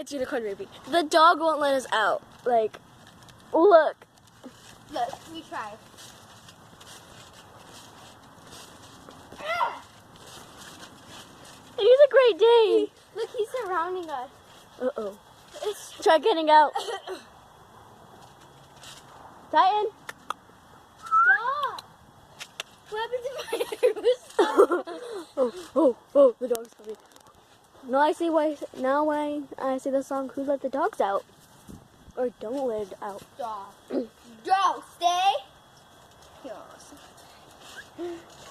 It's unicorn baby. The dog won't let us out. Like, look. Look, we try. He's a Great Dane. Look, he's surrounding us. Uh-oh. Try getting out. Titan. Stop! What happened to my hair? Oh, the dog's coming. No, I see why. Now when I see the song, who let the dogs out? Or don't let it out. Stop. Go, stay. Yes.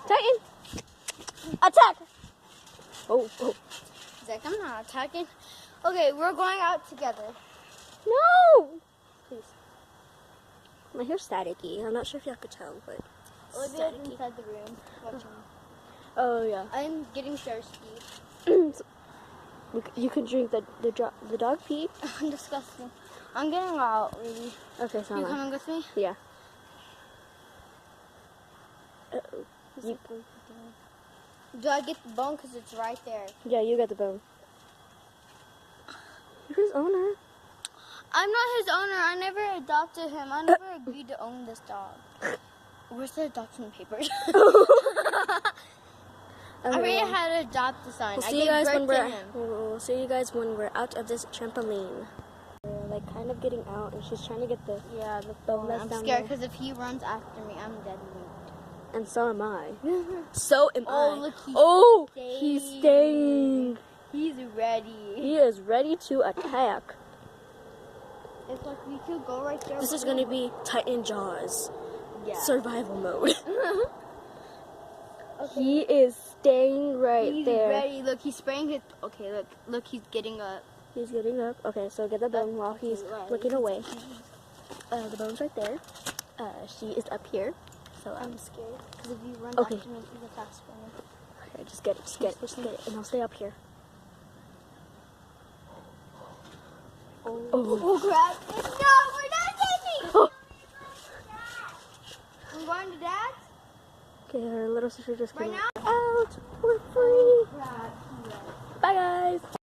Titan. Attack. Oh. He's like, I'm not attacking. Okay, we're going out together. No. Please. My hair's staticky. I'm not sure if y'all could tell, but Olivia's inside the room watching. Oh yeah. I'm getting thirsty. You can drink the dog pee. Disgusting. I'm getting out, really. Okay, so You am I. coming with me? Yeah. Uh-oh. Do I get the bone? Because it's right there. Yeah, you got the bone. You're his owner. I'm not his owner. I never adopted him. I never agreed to own this dog. Where's the adoption papers? I already had to adopt the sign. We'll I see you gave guys birth when to we're. him. We'll see you guys when we're out of this trampoline. We're like kind of getting out, and she's trying to get the. Yeah, the bone phone. that's I'm down scared there. because if he runs after me, I'm dead meat. And so am I. So am Oh, I. look, He's staying. He's ready. He is ready to attack. It's like we could go right there. This is going to be Titan Jaws. Yeah. Survival mode. He is staying right He's there. ready. Look, he's spraying his. Okay, look, he's getting up. He's getting up. Okay, so get the bone while he's looking away. The bone's right there. She is up here. So I'm scared because if you run Okay. after me, he's a fast runner. okay, just get it, and I'll stay up here. Oh crap! No, we're not taking. Oh. We're going to Dad's Okay, her little sister just right came now. out. We're free. Crap. Bye, guys.